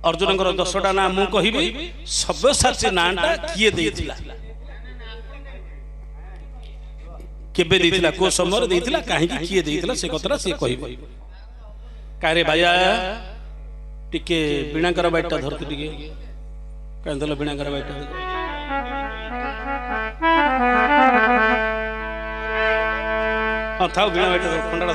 अर्जुन 10टा ना मु कहिबी सब्यसाची नाटा किए देइथिला केबे देइथिला को समय देइथिला काहे की किए देइथिला से कतरा से कहिबो कारे भाया टिके बिणाकर बाइटा धरती टिके कांदल बिणाकर बाइटा हां थाओ बिणा बाइटा खंडाड़ा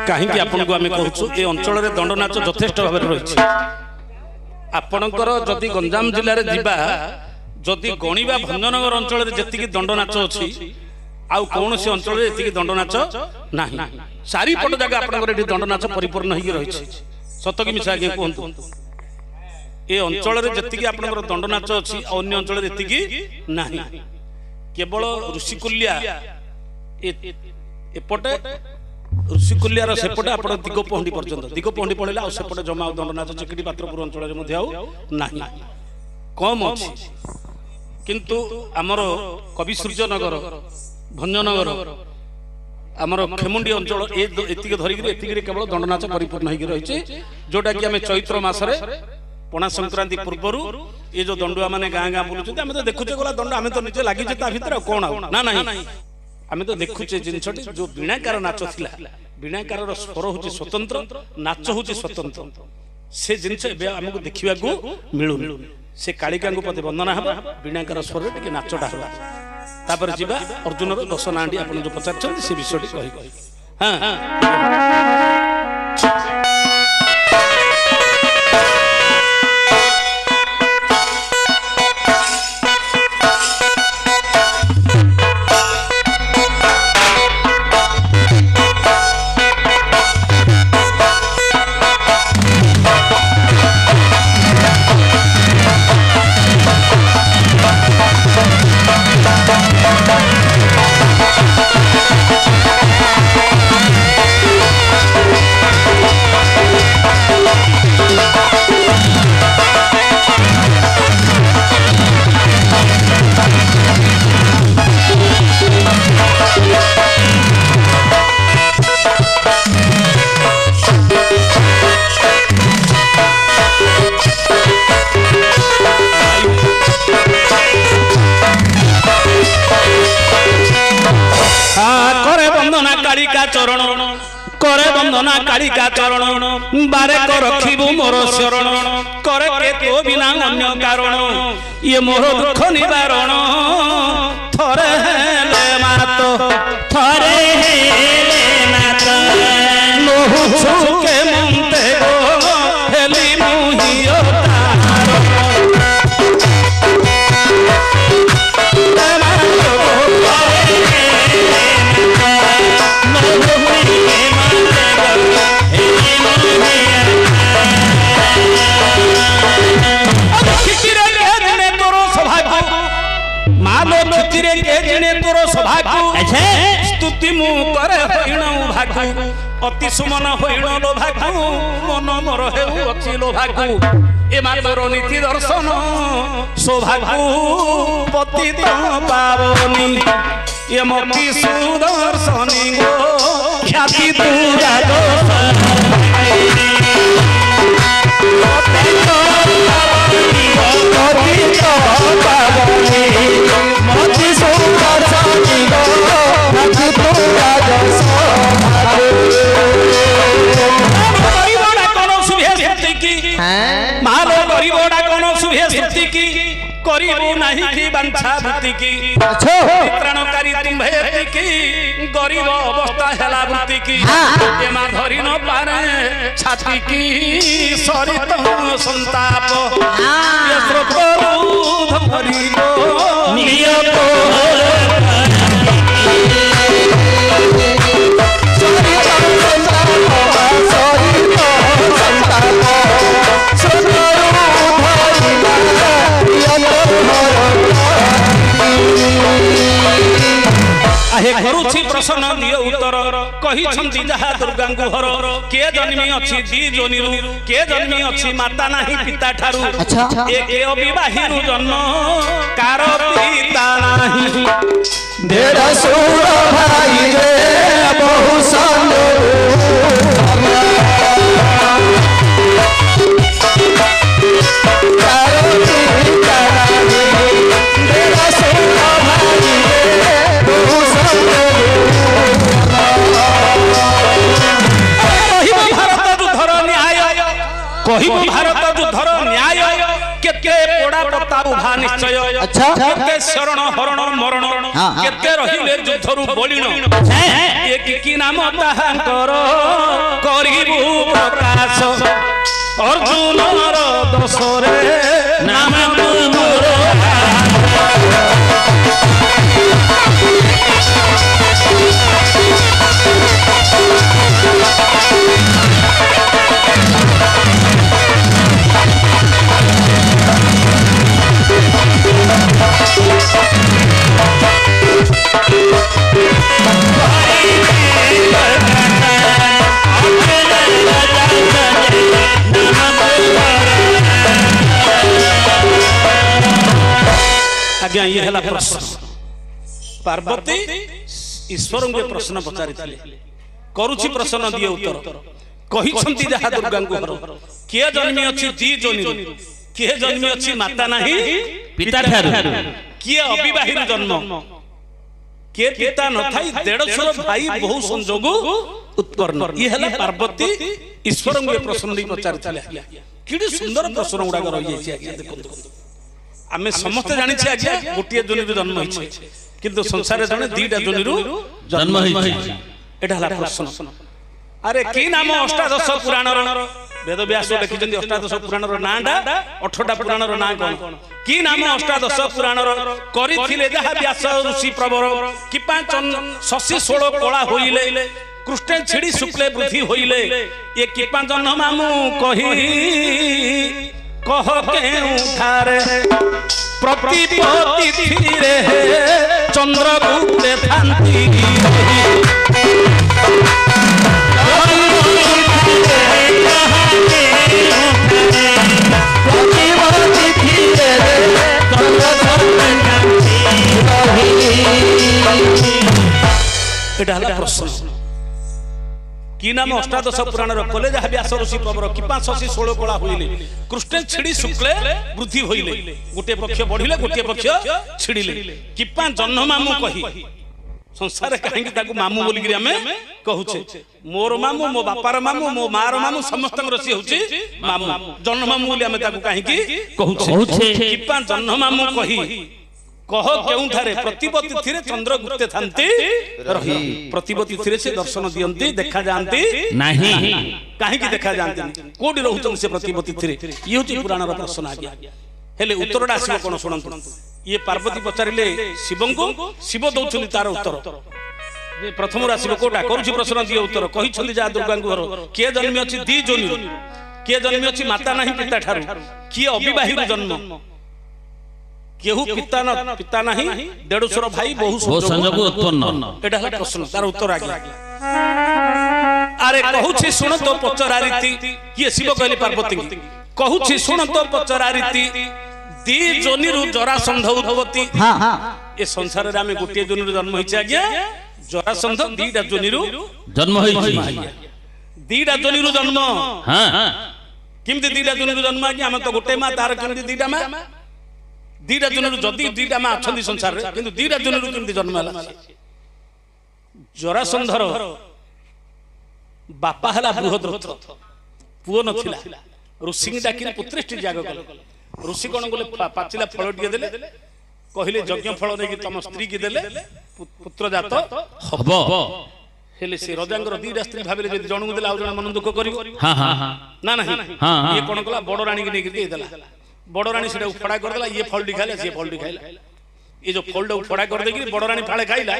कहीं आपन को आमे कहूछु ए अंचल रे दंड नाच यथेष्ट भाव रही आपणकर जदि गंजाम जिले में जीवा जदि गणिबा भंजनगर अंचल रे जति दंड नाच अछि आउ कौन से अंचल रे एति दंड नाच नाही सारी पट जगह आपणकर एठी दंड नाच परिपूर्ण होई रही सत कि मिछा के कहंतु ए अंचल रे जति आपणकर दंड नाच अछि अन्य अंचल रे एति नाही केवल ऋषिकुल्या एपटे ऋषिकुल्यार सेपटे आपण दिगपहंडी पर्यंत दिगपहंडी पड़ेला आ सेपटे जमा दंड नाच चिकटी पात्रपुर अंचल रे मध्ये नाही कम अछि किंतु आमर कवि सूर्यनगर भंजनगर आमर खेमुंडी अंचल एतिक धरिक एतिक केवल दंड नाच परिपूर्ण होई रही जोटा कि आमे चैत्र मासरे पणा संक्रांति पूर्वरु ये जो दंडुआ माने गाँ गाँ बुलुछते आमे तो देखुचे गला दंड आमे तो निजे लागि ता भीतर कोन ना नहीं आमे तो देखुचे जिनछटी जो बिणाकार नाच थिला बिणाकार स्वर होची स्वतंत्र नाच होची स्वतंत्र से जिनछ हमको देखिबा को मिलु से कालिका को पते वंदना हबा बिणाकार स्वर टिके नाचटा हबा तापर जिबा अर्जुन रो 10 नांडी आपण जो पचारछन से विषयटी कहि हां चरण करे वंदना कालिका चरण बारे को रखिबु मोर शरण करे के तो बिना अन्य कारण ये मोर दुख निवारण थरे हेले मातो थरे हेले मातो लोहु छुके मुंते गो हेली मुहियो स्तुति मु करे होइण भागु अति सुमन होइण लो भागु मन मोर हेउ अछि लो भागु ए मातर नीति दर्शन सौभागु पतित पावनी ये मति सुदर्शनी गो ख्याति पूरा त्राणकारी तुम्हें की गरीब अवस्था हेला बुद्धि की ए मा धरि न पारे छाती की सरित संताप ये प्रभु धरि गो नियत आहे करूछि प्रश्न दियो उत्तर कहि छंती जहा दुर्गा गुहर के जन्मी अछि दी जोनिरु के जन्मी अछि माता नाही पिता ठारू ए अविवाहिरु जन्म कार पिता नाही ढेर सुर भाई रे बहु संग कहिबु भारत युद्धर न्याय केते पोड़ा पत्ता उभा निश्चय केते शरण हरण मरण केते रहिले युद्धरु बलिण एक की नाम ताहांकर करिबु प्रकाश अर्जुनर दोषरे नाम मोर आज्ञा ये है प्रश्न पार्वती ईश्वर के प्रश्न पचारि करुछि प्रश्न दिए उत्तर कही छंती जहा दुर्गा को हर किए जन्मी अछि दी जोनी किए जन्मी अछि माता नाही पिता ठारू किए अविवाहित जन्म के पिता न थाई 150 भाई बहु संजोग उत्पन्न ये है पार्वती ईश्वर के प्रश्न नहीं पचारि किडी सुंदर प्रश्न गुडा रही छै आज्ञा देखो आमे समस्त जानि छै आज्ञा गोटिए जोनी जन्म होई छै किंतु संसार जने दीटा जोनी जन्म होई छै एटा हला प्रश्न अरे की नाम अष्टादश पुराण वेद व्यास लिखिछन्ति अष्टादश पुराण नाडा 8टा पुराण ना कोन की नाम अष्टादश पुराण करिथिले जहा व्यास ऋषि प्रवर कि पांच शशि 16 कला होइले कृष्ण छिड़ी शुक्ले वृद्धि होइले ये कि पांच मामू कही कह केउठारे प्रतिपति धीरे चंद्रगुप्त थांती प्रश्न कि नाम अष्टादश पुराण कले जहा व्यास ऋषि प्रवर कि 516 कला होइले कृष्ण छिड़ी शुक्ले वृद्धि होइले गोटे पक्ष बढ़िले गोटे पक्ष छिड़िले कि पांच जन्म मामू कही संसार कहीं ताकू मामू बोली गिरी हमें कहूचे मोर मामू मो बापार मामू मो मार मामू समस्त रसी होची मामू जन्म मामू बोली हमें ताकू कहीं की कहूचे कि पांच जन्म मामू कही कह केउठारे प्रतिपति थिरे चंद्रगुप्त थांती रही प्रतिपति थिरे से दर्शन दियंती देखा जानती नहीं काहे की देखा जानती कोडी रहउछन से प्रतिपति थिरे ये होची पुराण रो प्रश्न आ गया हेले उत्तरडा आसीबो कोन सुनंतु ये पार्वती पचारिले शिवं को शिव दउछली तार उत्तर जे प्रथम राशिबो कोटा करूची प्रश्न दिए उत्तर कहि छली जा दुर्गा को घर के जन्म अछि दी जोनी के जन्म अछि माता नहीं पिता ठारू की अविवाहित जन्म केहू पिता नहीं 150 भाई बहु संजोग उत्पन्न एटा हला प्रश्न तार उत्तर आ गया अरे कहूछि सुन तो पचरा रीति किए शिव कहले पार्वती कहूछि सुन तो पचरा रीति दी जोनी रु जरासंध उत्पत्ति हां हां ए संसार रे हमें गोटे जोनी रु जन्म होइछ आज्ञा जरासंध दीटा जोनी रु जन्म होइछ दीटा जोनी रु जन्म हां हां किमते दीटा जोनी रु जन्म आज्ञा हम तो गोटे मा तार किमते दीटा मा दीटा जोनी जदि दीटा मा अछंदी संसार रे किंतु दीटा जोनी केमति जन्म हला जरासंधर बापा हला बृहद्रथ पुओ नथिला ऋषि डाकिन पुत्रष्टि जाग कले ऋषि कोन गले पाचिला फळ टिके देले कहिले यज्ञ फळ नै कि तम स्त्री की देले पुत्र जात हबो हेले से रजांगर दीटा स्त्री भाबिले जदि जणु देला आ जण मन दुख करिवो हां हां हां ना नहीं ये कोन गला बड़ रानी के नै कि देला बड़ रानी से फड़ा कर देला ये फलटी खाइला से फलटी खाइला ये जो फलटा फड़ा कर देकी बड़ रानी फाळे खाइला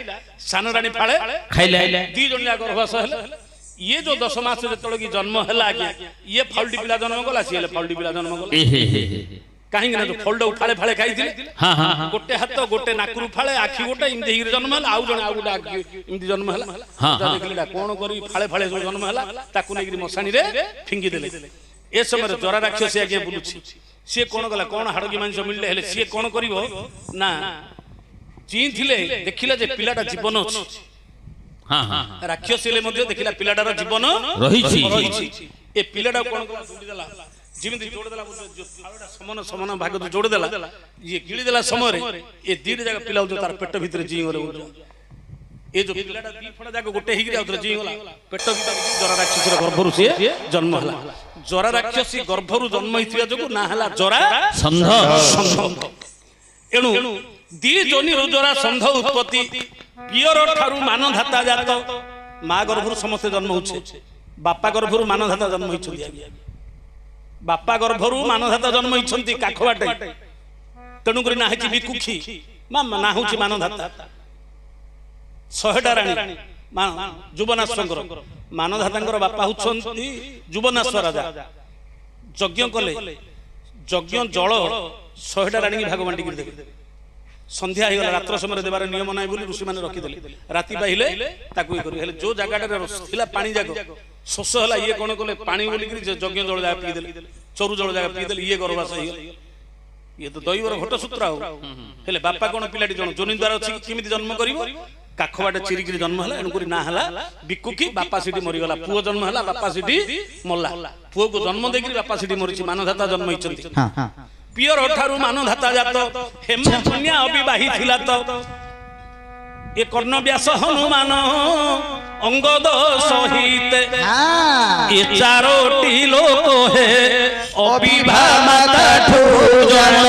सान रानी फाळे खाइला दी जण गर्भवास हला ये जो 10 मास जेतळ की जन्म हला ये फलटी पिला जन्म गला से फलटी पिला जन्म गला काहे ना जो फलटा फाळे फाळे खाइथिले हां हां गोटे हाथ गोटे नाकुरु फाळे आखी गोटे इमदे हिर जन्म हला आउ जण आउ गोटे आखी इमदे जन्म हला हां देखलिला कोन करी फाळे फाळे जो जन्म हला ताकू नेगिरी मसानी रे फिंगी देले ए समय जरा राक्षस आगे बुलुछि सी कौन गला कौन हाड़ की मांस मिलले हेले सी कौन करिवो ना चीन थिले देखिला जे पिलाटा जीवन अछि हां हां राक्षसले मध्ये देखिला पिलाटार जीवन रहिछि ए पिलाटा कौन गला जोड़ी देला जिमिति जोड़ देला फाळटा समान समान भाग जोड़ देला ये गिळी देला समय रे ए दीड जगह पिलाउ जो तार पेट भीतर जी गले ए जो पिलाटा दी फणा जाक गोटे हिगिरा उतर जी गला पेट भीतर जरा राक्षसर गर्भरु से जन्म हला जरा राक्षसी गर्भरु जन्म होइथिया जोगु ना हला जरा संध एणु दी जोनी रु जरा संध उत्पत्ति पियर ठारू मानधाता जात माँ गर्भरु समस्त जन्म होछे बापा गर्भरु मानधाता जन्म होइछथि बापा गर्भरु मानधाता जन्म होइछथि काखवाटे तेणु करी ना हेछि बिकुखी ना होछि मानधाता 100टा राणी जुबनाश्वर मानधाता बापा होछन्ति जुबनाश्वर राजा यज्ञ कले यज्ञ जल 100टा राणी भाग बांटी देबे संध्या हो गला रात्र समय देवार नियम ना बोली ऋषि मैंने रखिदे राति पाइले ताकू ये करी जो जगह पानी जाग शोष है ये कौन कले पानी बोल यज्ञ जल जगह पीदेले चरु जल जगह पीदेले ये गर्भाश ये तो दैवर घट सूत्र हेले बापा कौन पिलाटी जन जोनि द्वार अच्छी किमी जन्म कर काखबाटे चिरिकी जन्म है एणुक ना है बिकुकी बापा सीटी मरीगला पुओ जन्म है बापा सीटी मल्ला पुओ को जन्म देकर बापा सीटी मरी मानधाता जन्म होती पियर ठारू मानधाता जात हेम कन्या अविवाही थिला तो ए कर्ण व्यास हनुमान अंगद सहित ये चारोटी लोक है अविभा माता ठोजन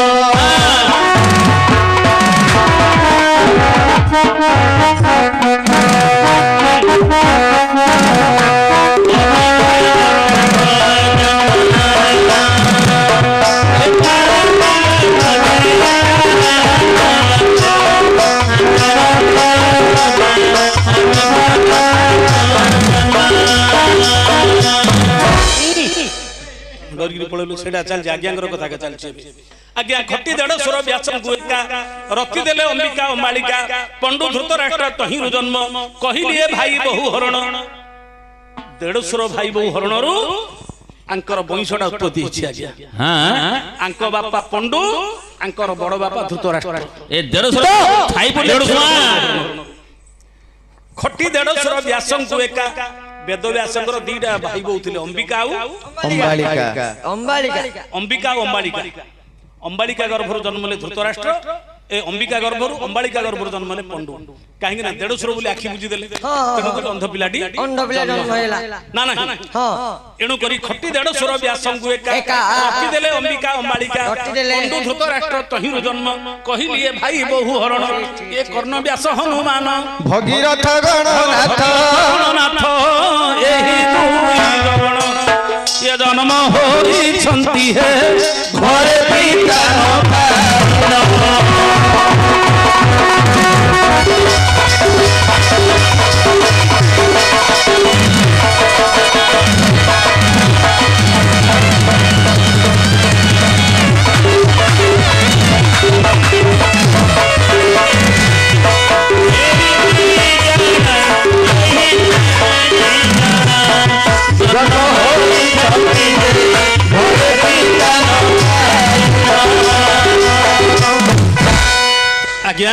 आज्ञा घटी देड़ स्वर व्यास रखी देले अंबिका अंबालिका पंडु धृतराष्ट्र तही जन्म कहलिए भाई बहु हरण देढ़स्वर भाई बहु हरणरू आंकर वंशटा उत्पत्ति होछि आज्ञा आंक बापा पंडु आंकर बड़ बापा धृतराष्ट्र ए देढ़स्वर थाई खटी देढ़स्वर व्यास एका वेद व्यासंकर दीटा भाई बहु थे अंबिका अंबिका अंबालिका गर्भर जन्म ले धृतराष्ट्र ए अंबिका गर्भर अंबालिका गर्भर जन्म ले पंडु कहीं ना देढ़स्वर बोली आखि बुझी देले अंध पिलाटी ना ना एणु करी खटी देढ़स्वर व्यासंकु एका रखी देले अंबिका अंबालिका पंडु धृतराष्ट्र तही जन्म कहलिए भाई बहु हरण ए कर्ण व्यास हनुमान भगीरथ गणनाथ एही दुई गण ये जन्म होइछन्ति हे घरे पिता आज्ञा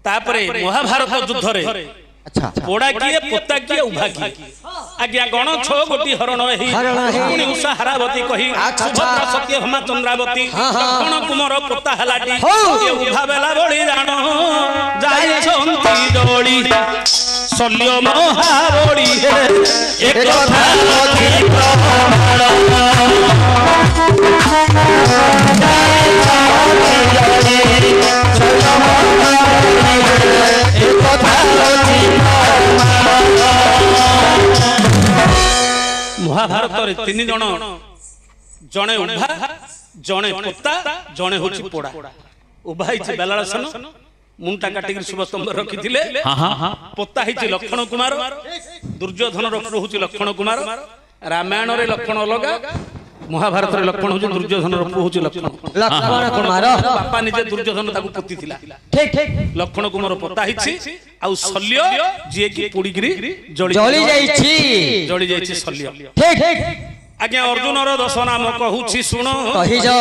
तापरे महाभारत युद्ध रे अच्छा पोड़ा किए पोता किए उभा किए आज्ञा गण 6 गोटी हरण रही पुनी उषा हरावती कही सुभद्रा सत्यभामा चंद्रावती लक्ष्मण कुमार पोता हलाटी ये उभा बेला बड़ी जानो जाई छंती जोड़ी शल्य महाबली हे एक कथा नथि प्रमाण महाभारत रे 3 जण जणे उभा जणे पोता जणे होछि पोड़ा उभा हिछि बेलाळसन मुंटा काटिक शुभस्तंभ रखिथिले पोता हिछि लक्ष्मण कुमार दुर्योधन रहुछि लक्ष्मण कुमार रामायण रे लक्ष्मण अलग महाभारत रे लक्ष्मण होछि दुर्योधन रो होछि लक्ष्मण कुमार बापा निजे दुर्योधन ताकू पोती थिला ठीक ठीक लक्ष्मण कुमार पोता हिछि आ शल्य जे की पुडीगिरी जळी जाईछि शल्य ठीक ठीक आज्ञा अर्जुन रो 10 नाम कहूछि सुन कहि जा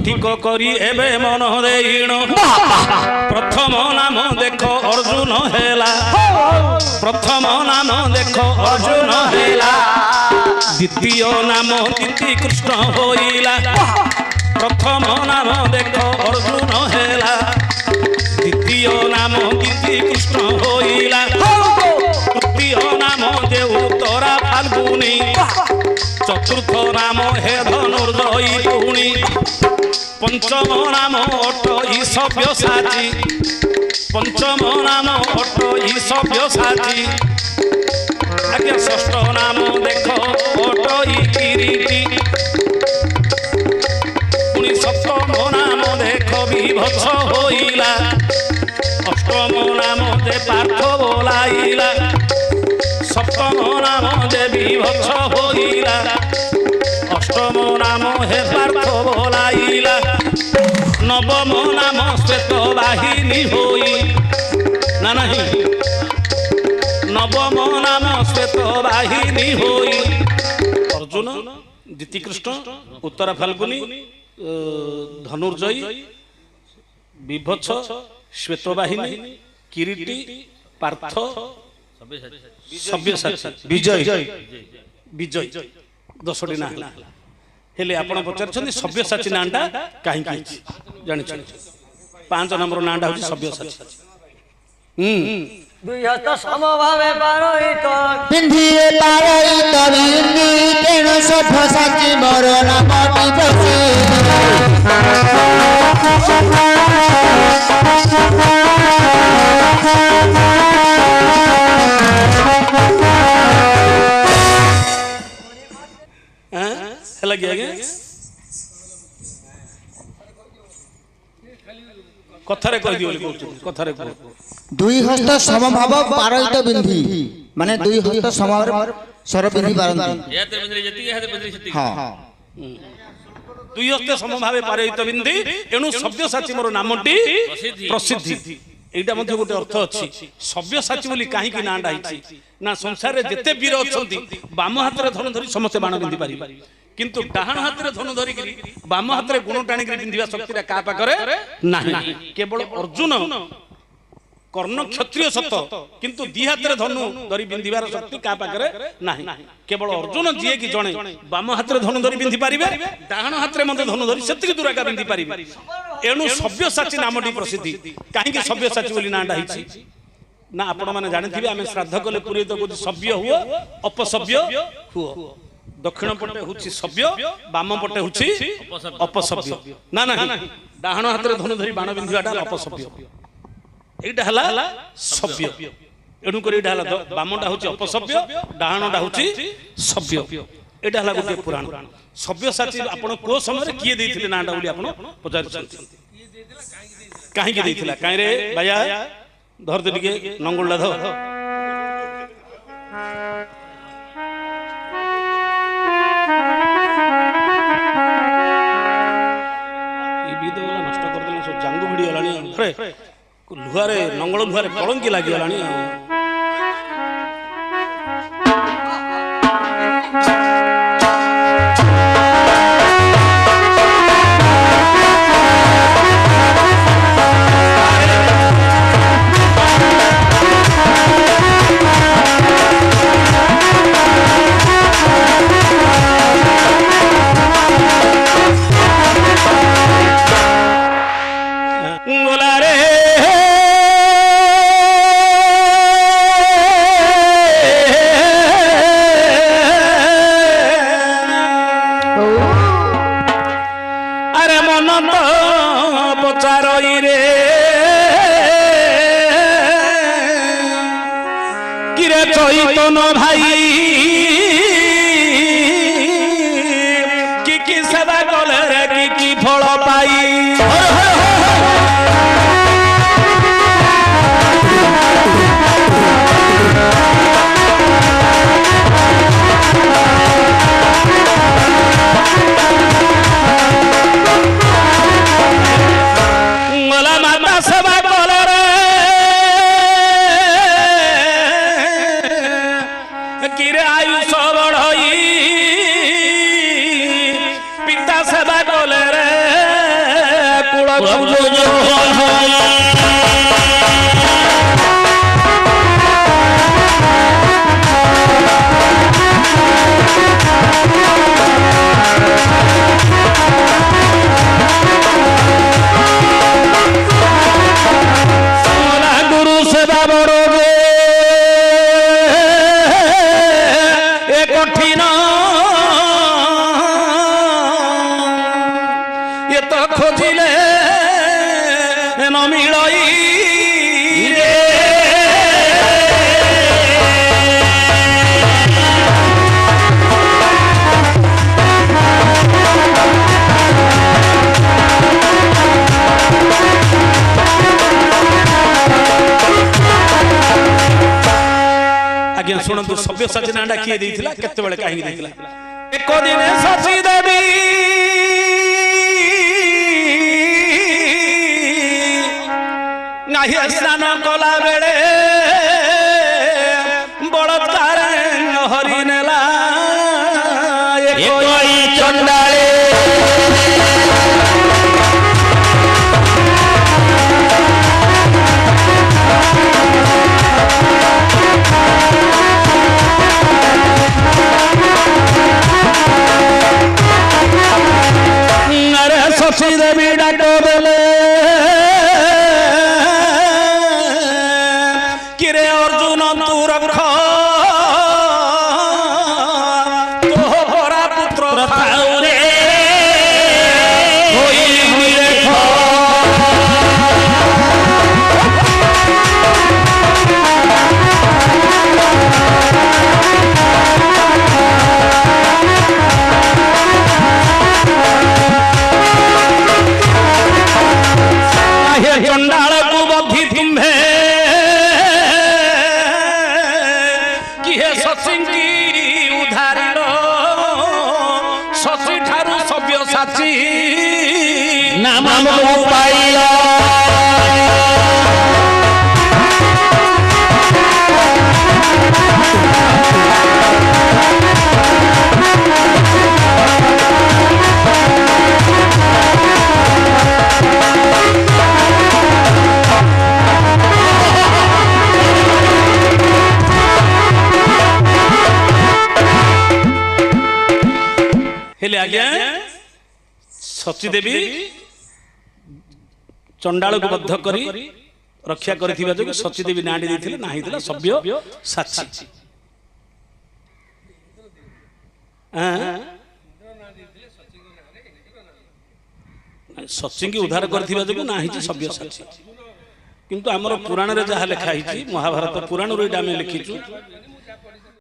ठीक करी एबे मन देइण प्रथम नाम देखो अर्जुन हेला प्रथम नाम देखो अर्जुन हेला द्वितीय नाम तिथि कृष्ण होइला प्रथम नाम देखो अर्जुन हेला द्वितीय नाम तिथि कृष्ण होइला तृतीय नाम देउ तोरा फाल्गुनी চতুর্থ নাম হে ধনুর্জয়ী পুণী পঞ্চম নাম অটই সব্যসাচী পঞ্চম নাম অটই সব্যসাচী আগে ষষ্ঠ নাম দেখ অটই কিরীটি পুনি সপ্তম নাম দেখ বিভৎস হইলা অষ্টম নাম দে পার্থ বলাইলা সপ্তম নাম দে বিভৎস হইলা অষ্টম নাম হে পার্থ বলাইলা নবম নাম শ্বেত বাহিনী হই না নাহি নবম নাম শ্বেত বাহিনী হই অর্জুন দ্বিতীকৃষ্ণ উত্তরা ফাল্গুনী ধনুর্জয়ী বিভৎস শ্বেত বাহিনী কিরীটি পার্থ সব্যসাচী বিজয় বিজয় 10টি না হেলে ଆପଣ ପଚାରୁଛନ୍ତି ସବ୍ୟସାଚୀ ନାଁଟା କାହିଁକି ହେଇଛି ଜାଣିଛନ୍ତି 5 ନମ୍ବର ନାଁଟା ହେଉଛି ସବ୍ୟସାଚୀ দুই হস্ত সমভাবে পারহিত পিন্ধিয়ে পারহিত বিন্দি তেণু সব্যসাচী মোর নামটি ହେଲା କି ଆଜ୍ଞା କଥାରେ କହିଦିଅ ବୋଲି କହୁଛନ୍ତି କଥାରେ କୁହ দুই হস্ত সমভাব পারহিত বিন্ধি মানে দুই হস্ত সমভাবে স্বর বিন্ধি পারନ୍ତି হ্যাঁ দুই হস্তে সমভাবে পারহিত বিন্ধি এণু সব্যসাচী মোর নামটি প্রসিদ্ধি এইটা মধ্যে গোটে অর্থ ଅଛି সব্যসাচী বলি কাহিଁକି ନାଁଟା ହେଇଛି ନା ସଂସାରରେ ଯେତେ ବୀର ଅଛନ୍ତି ବାମ ହାତରେ ଧନୁ ଧରି ସମସ୍ତେ ବାଣ ବିନ୍ଧି ପାରିବେ କିନ୍ତୁ ଡାହାଣ ହାତରେ ଧନୁ ଧରିକିରି ବାମ ହାତରେ ଗୁଣ ଟାଣିକିରି ବିନ୍ଧିବା ଶକ୍ତିଟା କାହା ପାଖରେ ନାହିଁ କେବଳ ଅର୍ଜୁନ କର୍ଣ୍ଣ କ୍ଷତ୍ରିୟ ସତ କିନ୍ତୁ ଦି ହାତରେ ଧନୁ ଧରି ବିନ୍ଧିବାର ଶକ୍ତି କାହା ପାଖରେ ନାହିଁ କେବଳ ଅର୍ଜୁନ ଯିଏ କି ଜଣେ ବାମ ହାତରେ ଧନୁ ଧରି ବିନ୍ଧି ପାରିବେ ଡାହାଣ ହାତରେ ମଧ୍ୟ ଧନୁ ଧରି ସେତିକି ଦୂରକା ବିନ୍ଧି ପାରିବେ ଏଣୁ ସବ୍ୟସାଚୀ ନାମଟି ପ୍ରସିଦ୍ଧି କାହିଁକି ସବ୍ୟସାଚୀ ବୋଲି ନାଁଟା ହେଇଛି ନା ଆପଣମାନେ ଜାଣିଥିବେ ଆମେ ଶ୍ରାଦ୍ଧ କଲେ ପୁରୋହିତ କହୁଛୁ ସଭ୍ୟ ହୁଅ ଅପସଭ୍ୟ ହୁଅ ଦକ୍ଷିଣ ପଟେ ହେଉଛି ସଭ୍ୟ ବାମ ପଟେ ହେଉଛି ଅପସଭ୍ୟ ନା ନାହିଁ ଡାହାଣ ହାତରେ ଧନୁ ଧରି ବାଣ ବିନ୍ଧିବାଟା ଅପସଭ୍ୟ এইটা হলা সভ্য এণু করে এটা হলা বামটা হচ্ছে অপসভ্য ডাহাণটা হচ্ছে সভ্য এটা হলা গোটে পুরাণ সব্যসাচী আপন কো সময় কিয়ে দেইছিলে নাটা বলি আপন পচারিছন্তি কাহিকি দেইছিলা কাই রে ভাইয়া ধরতে টিকে নঙ্গলটা ধর এই ভিডিও গুলো নষ্ট করে দিলে সব জাঙ্গু ভিডিও লানি রে ଲୁହାରେ ନଙ୍ଗଳ ଲୁହାରେ କଳଙ୍କି ଲାଗିଗଲାଣି চৈতন্য ভাই কি সেবা কলে রে কি ফল পাই ଶୁଣନ୍ତୁ ସବ୍ୟସାଚୀ ନାଁଟା କିଏ ଦେଇଥିଲା କେତେବେଳେ କାହିଁକି ଦେଇଥିଲା ଏକ ଦିନେ ସଚୀ ଦେବୀ ନାହିଁ ସ୍ନାନ କଲା ବେଳେ ବଳତ୍କାର ହରି ନେଲା একই চন্ডালে अरे शशि देवी डाक बेले किरे अर्जुन तू रख तो बड़ा पुत्र थाऊ रे होई रेख चंडाल को बधी तुम्हे कि हे शशि की उधारी शशि ठारू सब्यसाची নাম পাইল हेले आज्ञा शची देवी चंडाल को बद्ध करी रक्षा करथिबा जो शची देवी नाडी देथिले नाही दिला सभ्य साची शची की उद्धार करथिबा जो नाही जे सभ्य साची किंतु हमर पुराण रे जहा लिखा हिची महाभारत पुराण रे आमे लिखिछु